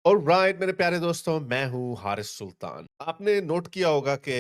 Alright मेरे प्यारे दोस्तों, मैं हूँ हारिस सुल्तान। आपने नोट किया होगा कि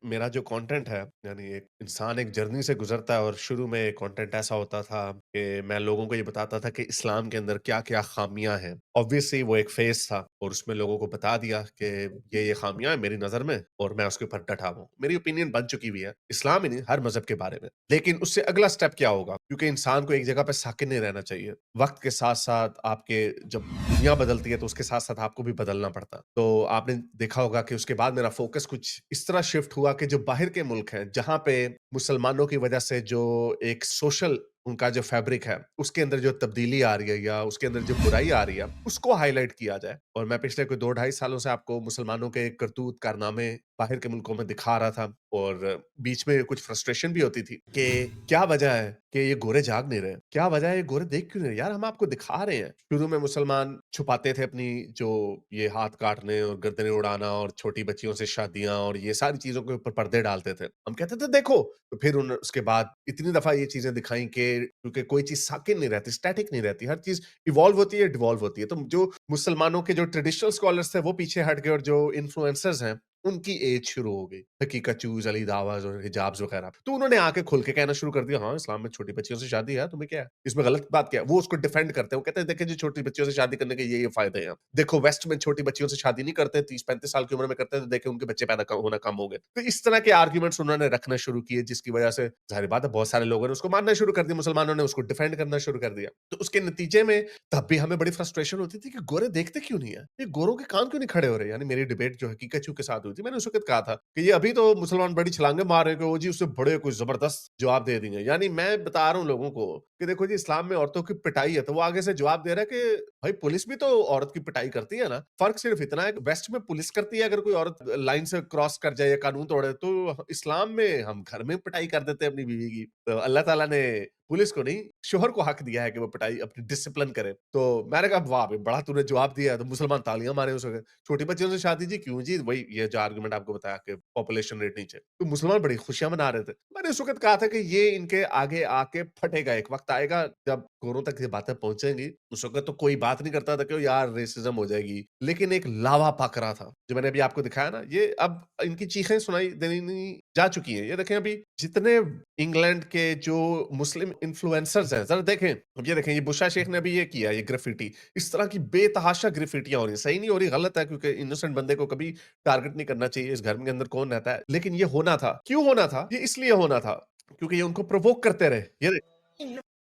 मेरा जो कंटेंट है, यानी एक इंसान एक जर्नी से गुजरता है और शुरू में कंटेंट ऐसा होता था कि मैं लोगों को ये बताता था कि इस्लाम के अंदर क्या-क्या खामियां हैं। ऑब्वियसली वो एक फेज था और उसमें लोगों को बता दिया कि ये खामियां हैं मेरी नजर में और मैं उसके ऊपर डटा हूँ। मेरी ओपिनियन बन चुकी हुई है, इस्लाम ही नहीं हर मजहब के बारे में। लेकिन उससे अगला स्टेप क्या होगा? क्योंकि इंसान को एक जगह पे साकिन नहीं रहना चाहिए। वक्त के साथ-साथ आपके जब दुनिया बदलती है तो उसके साथ-साथ आपको भी बदलना पड़ता है। तो आपने देखा होगा कि उसके बाद मेरा फ़ोकस कुछ इस तरह शिफ्ट हुआ कि जो बाहर के मुल्क हैं, जहाँ पे मुसलमानों की वजह से जो एक सोशल उनका जो फैब्रिक है, उसके अंदर जो तब्दीली आ रही है या उसके अंदर जो बुराई आ रही है, उसको हाइलाइट किया जाए। और मैं पिछले कोई 2 ढाई सालों से आपको मुसलमानों के करतूत, कारनामे बाहर के मुल्कों में दिखा रहा था और बीच में कुछ फ्रस्ट्रेशन भी होती थी कि क्या वजह है कि ये गोरे जाग नहीं रहे? क्या वजह है ये गोरे देख क्यों नहीं रहे? यार हम आपको दिखा रहे हैं। शुरू में मुसलमान छुपाते थे अपनी जो ये हाथ काटने और गर्दनें उड़ाना और छोटी बच्चियों से शादियाँ और ये सारी चीज़ों के ऊपर पर्दे डालते थे। हम कहते थे देखो, तो फिर उन उसके बाद इतनी दफ़ा ये चीज़ें दिखाई कि क्योंकि कोई चीज़ साकिन नहीं रहती, स्टैटिक नहीं रहती, हर चीज़ इवॉल्व होती है, डिवॉल्व होती है। तो जो मुसलमानों के जो ट्रेडिशनल स्कॉलर्स थे वो पीछे हट गए और जो इन्फ्लुएंसर्स हैं उनकी एज शुरू हो गई। हकीकत चूज़, अली दावाज़ और हिजाब्स वगैरह। तो उन्होंने आके खुल के कहना शुरू कर दिया, हाँ, इस्लाम में छोटी बच्चियों से शादी है, तुम्हें क्या है? इसमें गलत बात क्या है? वो उसको डिफेंड करते हैं। वो कहते हैं, देखिए जी, छोटी बच्चियों से शादी करने के ये फ़ायदे हैं। देखो वेस्ट में छोटी बच्चियों से शादी नहीं करते, 30-35 साल की उम्र में करते हैं, तो देखिए उनके बच्चे पैदा क होना कम हो गए। तो इस तरह के आर्गुमेंट्स उन्होंने रखना शुरू किए, जिसकी वजह से ज़ाहिर बात है बहुत सारे लोगों ने उसको मानना शुरू कर दिया, मुसलमानों ने उसको डिफेंड करना शुरू कर दिया। तो उसके नतीजे में तब भी हमें बड़ी फ्रस्ट्रेशन होती थी कि गोरे देखते क्यों नहीं है? ये गोरों के कान क्यों नहीं खड़े हो रहे? यानी मेरी डिबेट जो हकीकत चू के साथ हुई थी, मैंने उस वक़्त कहा था कि ये अभी तो मुसलमान बड़ी छलांगे मार रहे हैं कि वो जी उससे बड़े कुछ ज़बरदस्त जवाब दे देंगे। यानी मैं बता रहा हूँ लोगों को कि देखो जी, इस्लाम में औरतों की पिटाई है, तो वो आगे से जवाब दे रहा है कि भाई पुलिस भी तो औरत की पिटाई करती है ना। फ़र्क सिर्फ इतना है कि वेस्ट में पुलिस करती है अगर कोई औरत लाइन से क्रॉस कर जाए या कानून तोड़े, तो इस्लाम में हम घर में पिटाई कर देते हैं अपनी बीवी की। तो अल्लाह ताला ने पुलिस को नहीं, शोहर को हक दिया है कि वो पिटाई अपनी डिसिप्लिन करे। तो मैंने कहा वाह भई! बड़ा तूने जवाब दिया है, तो मुसलमान तालियाँ मारे उस वक़्त। छोटी बच्चियों से शादी जी क्यों जी? वही ये जो आर्गुमेंट आपको बताया कि पॉपुलेशन रेट नीचे। तो मुसलमान बड़ी खुशियाँ मना रहे थे। मैंने उस वक़्त कहा था कि ये इनके आगे आके फटेगा, एक वक़्त आएगा जब गोरों तक ये बातें पहुँचेंगी, उस वक़्त तो कोई बात नहीं करता था कि यार रेसिज़्म हो जाएगी। लेकिन एक लावा पक रहा था, जो मैंने अभी आपको दिखाया ना, ये अब इनकी चीखें सुनाई देनी जा चुकी हैं। ये देखें अभी जितने इंग्लैंड के जो मुस्लिम इन्फ्लुएंसर्स हैं, ज़रा देखें। अब ये देखें, ये बुशरा शेख ने अभी ये किया, ये ग्राफ़िटी। इस तरह की बेतहाशा ग्राफ़िटियाँ हो रही हैं। सही नहीं हो रही, गलत है, क्योंकि इनोसेंट बंदे को कभी टारगेट नहीं करना चाहिए। इस घर के अंदर कौन रहता है? लेकिन ये होना था। क्यों होना था? ये इसलिए होना था, क्योंकि ये उनको प्रोवोक करते रहे। ये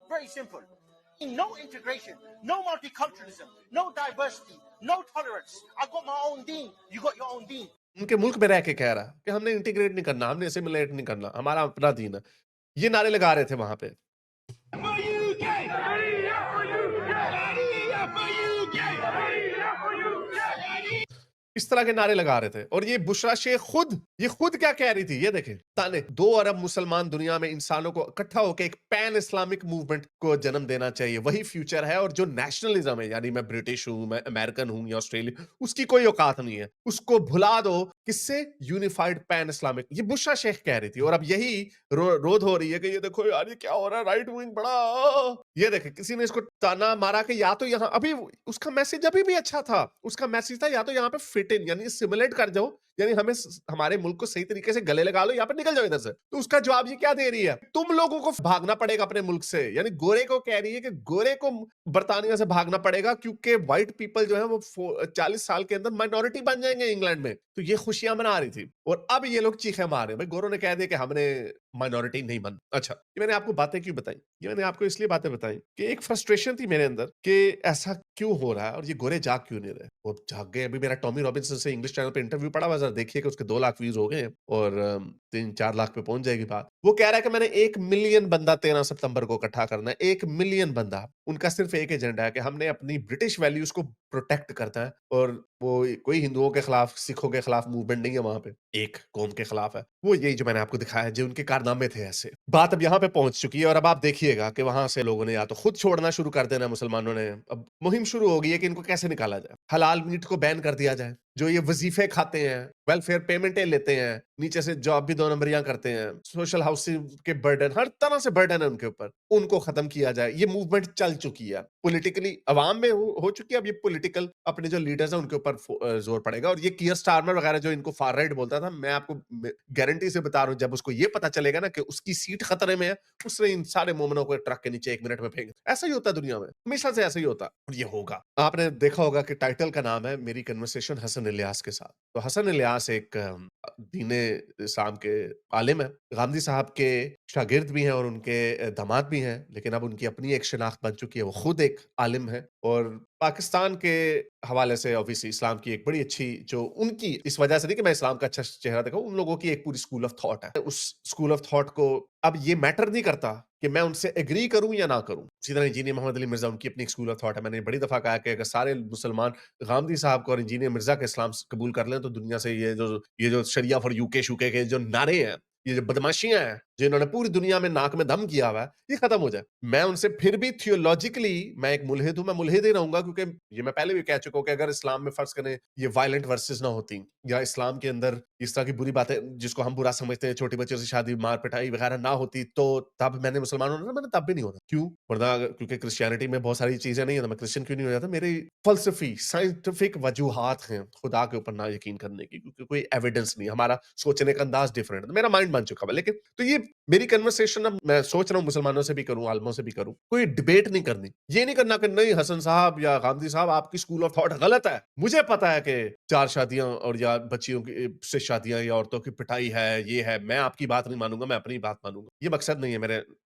Very simple. No integration, no multiculturalism, no diversity, no tolerance. I got my own deen. You got your own deen. उनके मुल्क में रह के कह रहा है कि हमने इंटीग्रेट नहीं करना, हमने असिमिलेट नहीं करना, हमारा अपना दीन है। ये नारे लगा रहे थे वहाँ पे। इस तरह के नारे लगा रहे थे और ये बुशरा शेख खुद क्या कह रही थी, ये देखें। ताने 2 अरब मुसलमान दुनिया में इंसानों को इकट्ठा होकर एक पैन इस्लामिक मूवमेंट को जन्म देना चाहिए, वही फ्यूचर है। और जो नेशनलिज्म है, यानी मैं ब्रिटिश हूं, मैं अमेरिकन हूं या ऑस्ट्रेलिया, उसकी कोई औकात नहीं है। उसको भुला दो। किससे? यूनिफाइड पैन इस्लामिक, ये बुशरा शेख कह रही थी। और अब यही रोध हो रही है कि ये देखो यार, ये क्या हो रहा है, राइट विंग बड़ा ये देखे, किसी ने इसको ताना मारा कि या तो यहाँ अभी उसका मैसेज अभी भी अच्छा था। उसका मैसेज था या तो यहाँ पे फिट इन, यानी सिमुलेट कर जाओ, यानी हमारे मुल्क को सही तरीके से गले लगा लो, यहाँ पे निकल जाओ इधर से। तो उसका जवाब ये क्या दे रही है? तुम लोगों को भागना पड़ेगा अपने मुल्क से। यानी गोरे को कह रही है कि गोरे को बर्तानिया से भागना पड़ेगा, क्योंकि व्हाइट पीपल जो है वो 40 साल के अंदर माइनॉरिटी बन जाएंगे इंग्लैंड में। तो ये खुशियां मना रही थी और अब ये लोग चीखे मार रहे हैं। भाई गोरों ने कह दिया कि हमने माइनॉरिटी नहीं बन। अच्छा, ये मैंने आपको बातें क्यों बताई? ये मैंने आपको इसलिए बातें बताई कि एक फ्रस्ट्रेशन थी मेरे अंदर कि ऐसा क्यों हो रहा है और ये गोरे जाग क्यों नहीं रहे? वो जाग गए। अभी मेरा टॉमी रॉबिन्सन से इंग्लिश चैनल पे इंटरव्यू पड़ा हुआ है, ज़रा देखिए कि उसके 2 लाख व्यूज़ हो गए हैं और 3-4 लाख पे पहुँच जाएगी बात। वो कह रहा है कि मैंने 1 मिलियन बंदा 13 सितंबर को इकट्ठा करना है। 1 मिलियन बंदा। उनका सिर्फ एक एजेंडा है कि हमने अपनी ब्रिटिश वैल्यूज़ को प्रोटेक्ट करना है और वो कोई हिंदुओं के खिलाफ, सिखों के खिलाफ मूवमेंट नहीं है वहाँ पे। एक कौम के खिलाफ है। वो यही जो मैंने आपको दिखाया है, जो उनके कारनामे थे ऐसे। बात अब यहाँ पे पहुँच चुकी है और अब आप देखिएगा कि वहाँ से लोगों ने या तो खुद छोड़ना शुरू कर देना, मुसलमानों ने। अब मुहिम शुरू हो गई है कि इनको कैसे निकाला जाए। हलाल मीट को बैन कर दिया जाए। जो ये वज़ीफ़े खाते हैं, वेलफेयर पेमेंटें लेते हैं, नीचे से जॉब भी 2 नंबरियाँ करते हैं, सोशल हाउसिंग के बर्डन, हर तरह से बर्डन है उनके ऊपर, उनको खत्म किया जाए। ये मूवमेंट चल चुकी है, पॉलिटिकली अवाम में हो चुकी है, अब ये पॉलिटिकल अपने जो लीडर्स हैं उनके ऊपर ज़ोर पड़ेगा। और ये कियर स्टारमर वगैरह जो इनको फार राइट बोलता था, मैं आपको गारंटी से बता रहा हूँ, जब उसको ये पता चलेगा ना कि उसकी सीट खतरे में है, उसने इन सारे मोमनों को ट्रक के नीचे 1 मिनट में फेंक दिया। ऐसा ही होता है दुनिया में, हमेशा से ऐसा ही होता है और ये होगा। आपने देखा होगा कि टाइटल का नाम है मेरी कन्वर्सेशन हसन इलियास के साथ। तो हसन इलियास एक दीन इस्लाम के आलिम हैं। गांधी साहब के शागिर्द भी हैं और उनके दामाद भी हैं, लेकिन अब उनकी अपनी एक शिनाख्त बन चुकी है, वो खुद एक आलिम हैं और पाकिस्तान के हवाले से ऑब्वियसली इस्लाम की एक बड़ी अच्छी जो उनकी इस वजह से नहीं कि मैं इस्लाम का अच्छा चेहरा दिखाऊँ, उन लोगों की एक पूरी स्कूल ऑफ थॉट है। उस स्कूल ऑफ थॉट को अब ये मैटर नहीं करता कि मैं उनसे एग्री करूँ या ना करूँ। उसी तरह इंजीनियर मोहम्मद अली मिर्ज़ा उनकी अपनी एक स्कूल ऑफ थॉट है। मैंने बड़ी दफ़ा कहा कि अगर सारे मुसलमान गांधी साहब को और इंजीनियर मिर्ज़ा का इस्लाम कबूल कर लें, तो दुनिया से ये जो शरिया फॉर यूके-शूके के जो नारे हैं, ये जो बदमाशियाँ हैं, जो इन्होंने पूरी दुनिया में नाक में दम किया हुआ है, ये खत्म हो जाए। मैं उनसे फिर भी थियोलॉजिकली मैं एक मुल्हिद हूँ, मैं मुल्हिद ही रहूँगा क्योंकि ये मैं पहले भी कह चुका हूँ कि अगर इस्लाम में फ़र्ज़ करें ये वायलेंट वर्सेस ना होती या इस्लाम के अंदर इस तरह की बुरी बातें जिसको हम बुरा समझते हैं, छोटी बच्चों से शादी, मार-पिटाई वगैरह ना होती, तो तब मैंने मुसलमान होना था, मैंने तब भी नहीं होना। क्यों? वरना क्योंकि क्रिश्चियनिटी में बहुत सारी चीज़ें नहीं है, तो मैं क्रिश्चियन क्यों नहीं हो जाता? मेरी फ़लसफ़ी, साइंटिफ़िक वजूहात हैं खुदा के ऊपर ना यकीन करने की, क्योंकि कोई एविडेंस नहीं है, हमारा सोचने का अंदाज़ डिफरेंट है। मेरा माइंड बन चुका है। लेकिन तो ये मेरी कन्वर्सेशन अब मैं सोच रहा हूँ मुसलमानों से भी करूँ, आलिमों से भी करूँ। कोई डिबेट नहीं करनी। ये नहीं करना कि नहीं हसन साहब या गांधी साहब आपकी स्कूल ऑफ थॉट गलत है। मुझे पता है कि 4 शादियाँ और या बच्चियों की से शादियाँ या औरतों की पिटाई है, ये है। मैं आपकी बात नहीं मानूँगा, मैं अपनी बात मानूँगा। ये मकसद नहीं है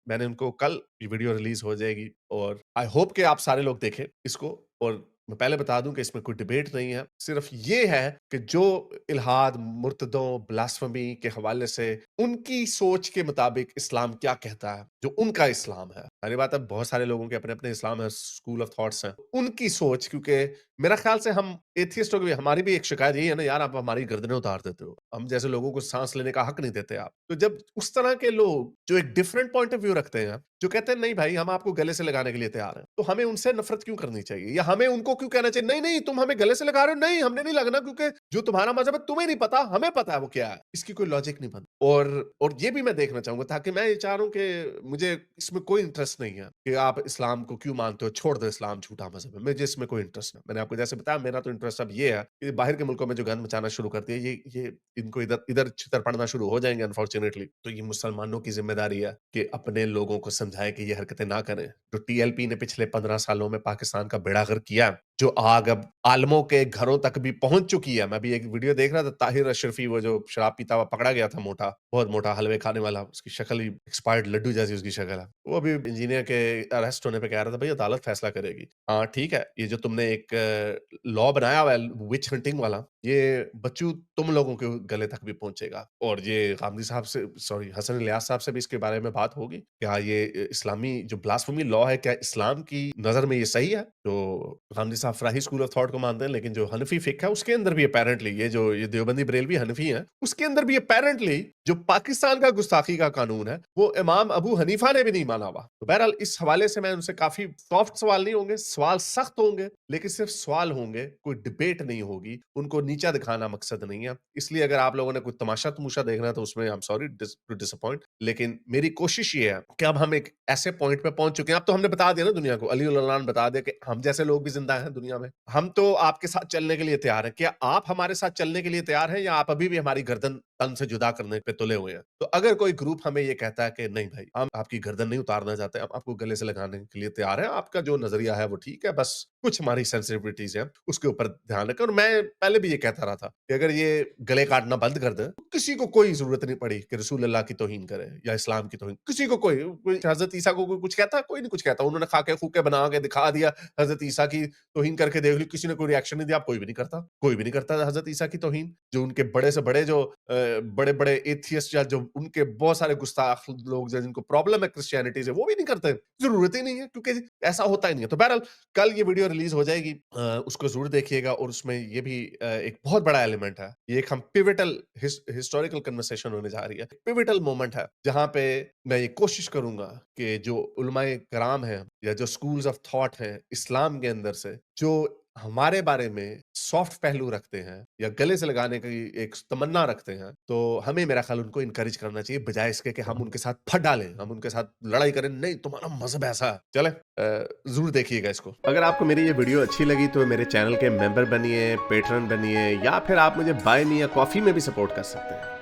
मैंने उनको कल ये वीडियो रिलीज़ हो जाएगी और आई होप कि आप सारे लोग देखें इसको। और मैं पहले बता दूँ कि इसमें कोई डिबेट नहीं है। सिर्फ़ ये है कि जो इल्हाद, मुर्तदों, ब्लास्फेमी के हवाले से उनकी सोच के मुताबिक इस्लाम क्या कहता है, जो उनका इस्लाम है। सारी बात है बहुत सारे लोगों के अपने-अपने इस्लाम है, स्कूल ऑफ थॉट्स हैं। उनकी सोच क्योंकि मेरा ख़्याल से हम एथियस्टों की भी हमारी भी एक शिकायत यही है ना यार आप हमारी गर्दनें उतार देते हो। हम जैसे लोगों को साँस लेने का हक नहीं देते आप। तो जब उस तरह के लोग जो एक डिफरेंट पॉइंट ऑफ व्यू रखते हैं, जो कहते हैं नहीं भाई हम आपको गले से लगाने के लिए तैयार हैं। तो हमें उनसे नफ़रत क्यों करनी चाहिए? या हमें उनको क्यों कहना चाहिए नहीं, नहीं तुम हमें गले से लगा रहे हो, नहीं हमने नहीं लगना क्योंकि जो तुम्हारा मज़हब है तुम्हें नहीं पता, हमें पता है वो क्या है। इसकी कोई लॉजिक नहीं बनती। और ये भी मैं देखना चाहूँगा ताकि मैं ये चाह रहा हूँ कि मुझे इसमें कोई इंटरेस्ट नहीं है कि आप इस्लाम को क्यों मानते हो? छोड़ दो इस्लाम झूठा मज़हब है। मुझे इसमें कोई इंटरेस्ट नहीं। मैंने आपको जैसे बताया मेरा तो इंटरेस्ट अब ये है कि बाहर के मुल्कों में जो गंद मचाना शुरू कर दिया ये इनको इधर इधर छितर पड़ना शुरू हो जाएँगे अनफॉर्च्यूनेटली। तो ये मुसलमानों की ज़िम्मेदारी है कि अपने लोगों को समझाएँ कि ये हरकतें ना करें। जो टीएलपी ने पिछले 15 सालों में पाकिस्तान का बेड़ा गर्क किया, जो आग अब आलिमों के घरों तक भी पहुँच चुकी है। मैं अभी एक वीडियो देख रहा था ताहिर अशरफी वो जो शराब पीता हुआ पकड़ा गया था मोटा, बहुत मोटा हलवे खाने वाला, उसकी शक्ल ही एक्सपायर्ड लड्डू जैसी उसकी शक्ल है। वो अभी इंजीनियर के अरेस्ट होने पे कह रहा था भई अदालत फैसला करेगी। हाँ, ठीक है, ये जो तुमने एक लॉ बनाया हुआ है विच हंटिंग वाला, ये बच्चों तुम लोगों के गले तक भी पहुँचेगा। और ये गांधी साहब से सॉरी हसन इलियास साहब से भी इसके बारे में बात होगी। क्या ये इस्लामी जो ब्लास्फेमी लॉ है, क्या इस्लाम की नज़र में ये सही है? तो गांधी साहब फराही स्कूल ऑफ थॉट को मानते हैं, लेकिन जो हनफी फिक्ह है, उसके अंदर भी अपैरेंटली ये देवबंदी बरेलवी हनफी हैं, उसके अंदर भी अपैरेंटली जो पाकिस्तान का गुस्ताखी का कानून है, वो इमाम अबू हनीफा ने भी नहीं माना हुआ। तो बहरहाल इस हवाले से मैं उनसे काफ़ी सॉफ्ट सवाल नहीं होंगे, सवाल सख्त होंगे, लेकिन सिर्फ सवाल होंगे, कोई डिबेट नहीं होगी, उनको नीचा दिखाना मकसद नहीं है। इसलिए अगर आप लोगों ने कोई तमाशा-तमाशा देखना है, तो उसमें I am sorry to disappoint, लेकिन मेरी कोशिश ये है कि अब हम एक ऐसे पॉइंट पे पहुँच चुके हैं, अब तो हमने बता दिया ना दुनिया को, अली उल अलान बता दिया कि हम जैसे लोग भी ज़िंदा हैं दुनिया में। हम तो आपके साथ चलने के लिए तैयार हैं। क्या आप हमारे साथ चलने के लिए तैयार हैं या आप अभी भी हमारी गर्दन तन से जुदा करने पे तुले हुए हैं? तो अगर कोई ग्रुप हमें ये कहता है कि नहीं भाई, हम आपकी गर्दन नहीं उतारना चाहते, हम आपको गले से लगाने के लिए तैयार हैं, आपका जो नज़रिया है वो ठीक है, बस कुछ हमारी सेंसिटिविटीज़ हैं, उसके ऊपर ध्यान रखें। और मैं पहले भी ये कहता रहा था कि अगर ये गले काटना बंद कर दें, तो किसी को कोई ज़रूरत नहीं पड़ी कि रसूल अल्लाह की तौहीन करे या इस्लाम की तौहीन। किसी को कोई हज़रत ईसा को कोई कुछ कहता है? कोई नहीं कुछ कहता। उन्होंने खाके-खूके बना के दिखा दिया, हज़रत ईसा की तौहीन करके देख ली, किसी ने कोई रिएक्शन नहीं दिया, अब कोई भी नहीं करता। कोई भी नहीं करता हज़रत ईसा की तौहीन। जो उनके बड़े से बड़े जो बड़े-बड़े एथियस्ट या जो उनके बहुत सारे गुस्ताख लोग जो जिनको प्रॉब्लम है क्रिश्चियनिटी से, वो भी नहीं करते। ज़रूरत ही नहीं है क्योंकि ऐसा होता ही नहीं है। तो बहरहाल कल ये वीडियो रिलीज़ हो जाएगी। उसको ज़रूर देखिएगा और उसमें ये भी एक बहुत बड़ा एलिमेंट है। ये एक हम पिवटल हिस्टोरिकल कन्वर्सेशन होने जा रही है। पिवटल मोमेंट है, जहाँ पे मैं ये कोशिश करूँगा कि जो उलमाए कराम हैं या जो स्कूल्स ऑफ थॉट हैं इस्लाम के अंदर से, जो हमारे बारे में सॉफ्ट पहलू रखते हैं या गले से लगाने की एक तमन्ना रखते हैं, तो हमें मेरा ख़्याल उनको एनकरेज करना चाहिए बजाए इसके कि हम उनके साथ फट डालें, हम उनके साथ लड़ाई करें, नहीं तुम्हारा मज़हब ऐसा है। चलें ज़रूर देखिएगा इसको। अगर आपको मेरी ये वीडियो अच्छी लगी तो मेरे चैनल के मेंबर बनिए, पैट्रन बनिए या फिर आप मुझे बाय मी या कॉफ़ी में भी सपोर्ट कर सकते हैं।